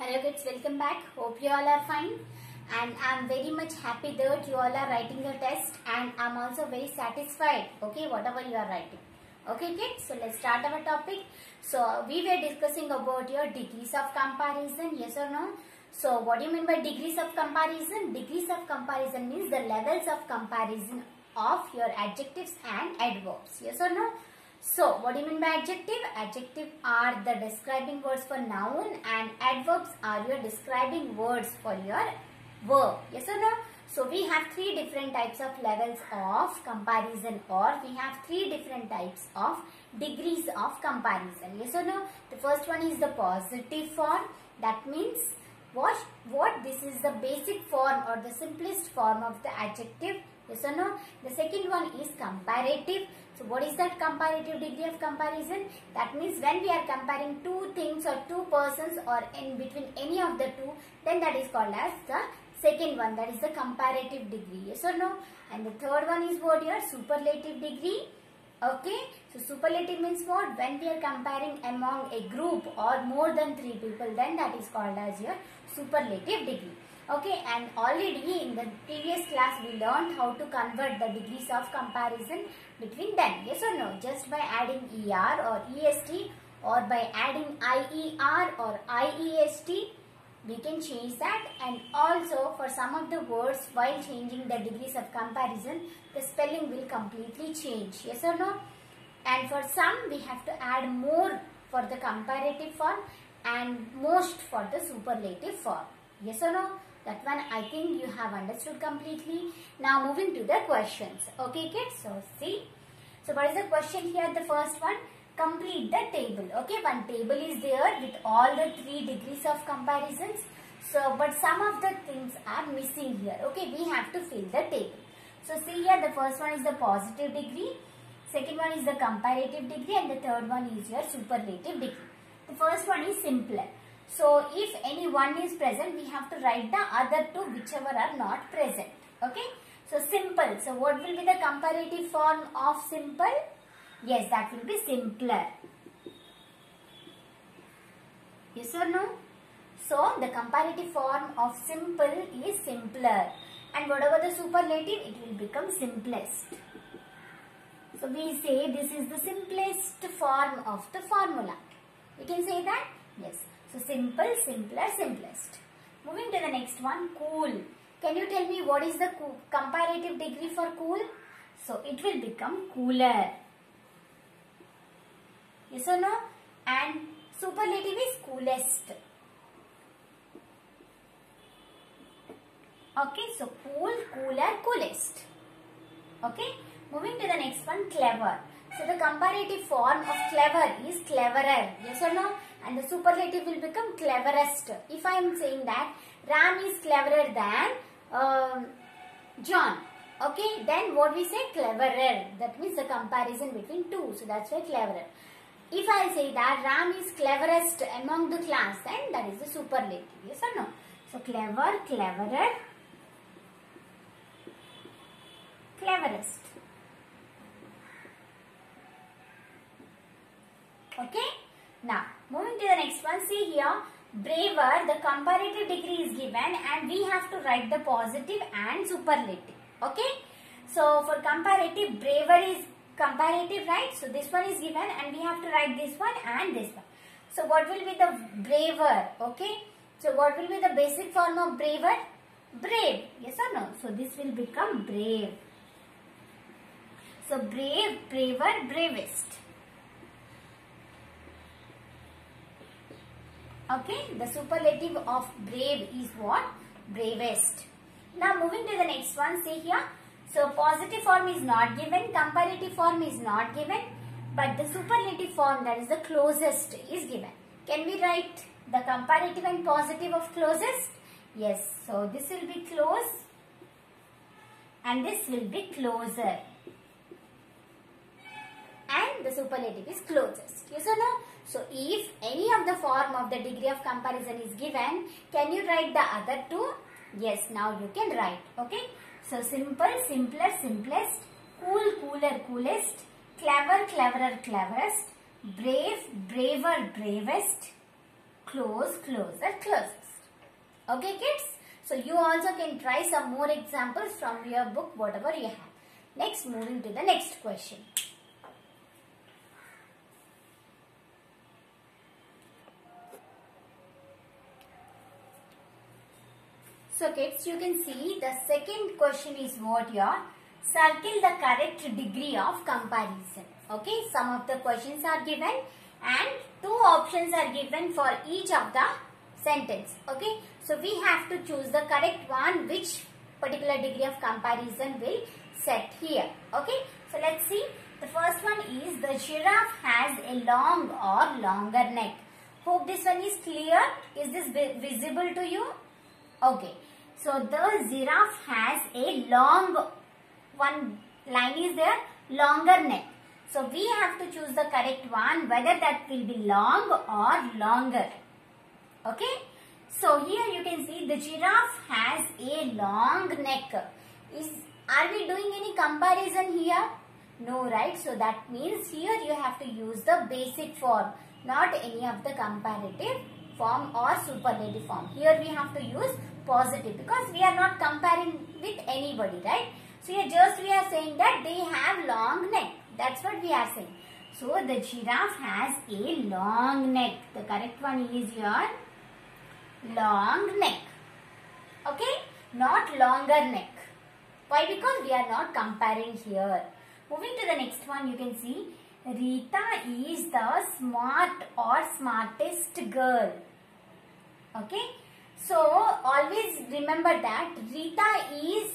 Hello kids, welcome back. Hope you all are fine, and I'm very much happy that you all are writing your test, and I'm also very satisfied, okay, whatever you are writing. Okay kids, so let's start our topic. So we were discussing about your degrees of comparison, yes or no? So what do you mean by degrees of comparison? Degrees of comparison means the levels of comparison of your adjectives and adverbs, yes or no? So, what do you mean by adjective? Adjective are the describing words for noun and adverbs are your describing words for your verb. Yes or no? So, we have three different types of levels of comparison, or we have three different types of degrees of comparison. Yes or no? The first one is the positive form. That means what? This is the basic form or the simplest form of the adjective. Yes or no? The second one is comparative. So what is that comparative degree of comparison? That means when we are comparing two things or two persons or in between any of the two, then that is called as the second one, that is the comparative degree. Yes or no? And the third one is what? Your superlative degree. Okay, so superlative means what? When we are comparing among a group or more than three people, then that is called as your superlative degree. Okay, and already in the previous class we learned how to convert the degrees of comparison between them. Yes or no? Just by adding ER or EST, or by adding IER or IEST, we can change that. And also for some of the words, while changing the degrees of comparison, the spelling will completely change. Yes or no? And for some we have to add more for the comparative form and most for the superlative form. Yes or no? That one I think you have understood completely. Now moving to the questions. Okay kids, so see. So what is the question here? The first one, complete the table. Okay, one table is there with all the three degrees of comparisons. So but some of the things are missing here. Okay, we have to fill the table. So see here, the first one is the positive degree, second one is the comparative degree, and the third one is your superlative degree. The first one is simpler. So if any one is present, we have to write the other two whichever are not present. Okay. So simple. So what will be the comparative form of simple? Yes, that will be simpler. Yes or no? So the comparative form of simple is simpler. And whatever the superlative, it will become simplest. So we say this is the simplest form of the formula. You can say that? Yes. So simple, simpler, simplest. Moving to the next one, cool. Can you tell me what is the comparative degree for cool? So it will become cooler. Yes or no? And superlative is coolest. Okay, so cool, cooler, coolest. Okay, moving to the next one, clever. So the comparative form of clever is cleverer. Yes or no? And the superlative will become cleverest. If I am saying that Ram is cleverer than John, okay, then what we say? Cleverer. That means the comparison between two. So that's why cleverer. If I say that Ram is cleverest among the class, then that is the superlative. Yes or no? So clever, cleverer, cleverest. Okay. Now, moving to the next one, see here, braver, the comparative degree is given and we have to write the positive and superlative. Okay. So, for comparative, braver is comparative, right? So, this one is given and we have to write this one and this one. So, what will be the braver? Okay. So, what will be the basic form of braver? Brave. Yes or no? So, this will become brave. So, brave, braver, bravest. Okay, the superlative of brave is what? Bravest. Now moving to the next one, see here. So positive form is not given, comparative form is not given, but the superlative form, that is the closest, is given. Can we write the comparative and positive of closest? Yes, so this will be close and this will be closer. And the superlative is closest. Yes or no? So if any of the form of the degree of comparison is given, can you write the other two? Yes, now you can write. Okay. So simple, simpler, simplest, cool, cooler, coolest, clever, cleverer, cleverest, brave, braver, bravest, close, closer, closest. Okay kids? So you also can try some more examples from your book, whatever you have. Next, moving to the next question. So kids, you can see the second question is what here. Circle the correct degree of comparison. Okay, some of the questions are given and two options are given for each of the sentence. Okay, so we have to choose the correct one, which particular degree of comparison will set here. Okay, so let's see. The first one is the giraffe has a long or longer neck. Hope this one is clear. Is this visible to you? Okay, so the giraffe has a long, one line is there, longer neck. So we have to choose the correct one, whether that will be long or longer. Okay, so here you can see the giraffe has a long neck. Are we doing any comparison here? No, right? So that means here you have to use the basic form, not any of the comparative form or superlative form. Here we have to use positive because we are not comparing with anybody, right? So here just we are saying that they have long neck. That's what we are saying. So the giraffe has a long neck. The correct one is your long neck. Okay? Not longer neck. Why? Because we are not comparing here. Moving to the next one, you can see Rita is the smart or smartest girl. Okay? So always remember that Rita is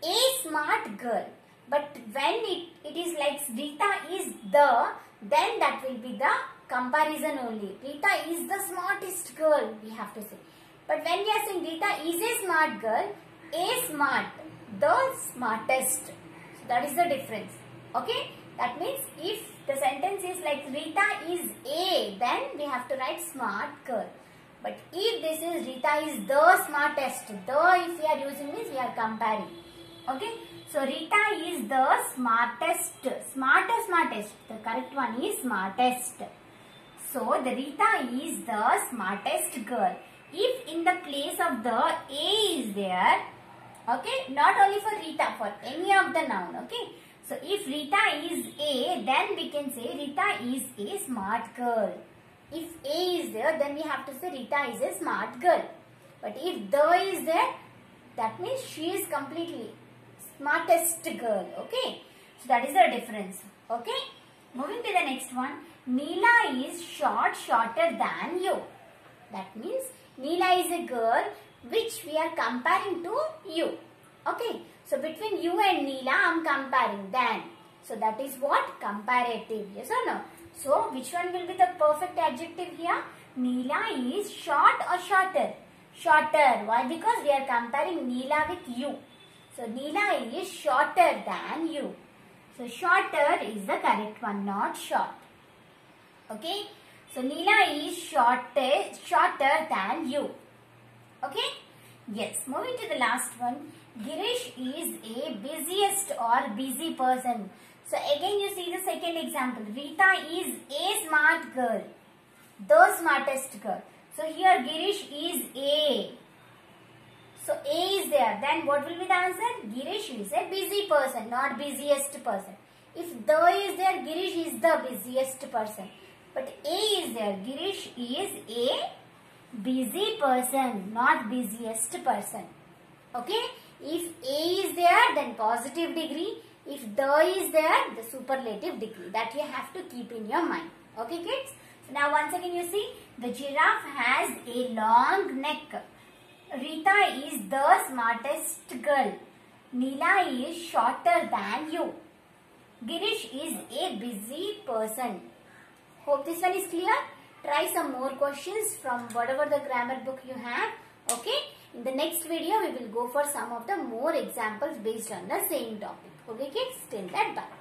a smart girl. But when it is like Rita is the, then that will be the comparison only. Rita is the smartest girl, we have to say. But when we are saying Rita is a smart girl, a smart, the smartest. So that is the difference. Okay? That means if the sentence is like Rita is a, then we have to write smart girl. But if this is Rita is the smartest, the if we are using means we are comparing. Okay? So Rita is the smartest. Smartest. The correct one is smartest. So the Rita is the smartest girl. If in the place of the a is there, okay, not only for Rita, for any of the noun, okay. So if Rita is a, then we can say Rita is a smart girl. If a is there, then we have to say Rita is a smart girl. But if the is there, that means she is completely smartest girl. Okay. So that is the difference. Okay. Moving to the next one. Neela is shorter than you. That means Neela is a girl which we are comparing to you. Okay. So between you and Neela, I am comparing than. So that is what? Comparative. Yes or no? So which one will be the perfect adjective here? Neela is short or shorter? Shorter. Why? Because we are comparing Neela with you. So Neela is shorter than you. So shorter is the correct one, not short. Okay. So Neela is shorter than you. Okay. Yes. Moving to the last one. Girish is a busiest or busy person. So again you see the second example. Rita is a smart girl. The smartest girl. So here Girish is a. So a is there. Then what will be the answer? Girish is a busy person, not busiest person. If the is there, Girish is the busiest person. But a is there. Girish is a busy person, not busiest person. Okay? If a is there, then positive degree. If the is there, the superlative degree. That you have to keep in your mind. Okay kids? So now once again you see, the giraffe has a long neck. Rita is the smartest girl. Neela is shorter than you. Girish is a busy person. Hope this one is clear. Try some more questions from whatever the grammar book you have. Okay. In the next video, we will go for some of the more examples based on the same topic. Okay kids, till that, bye.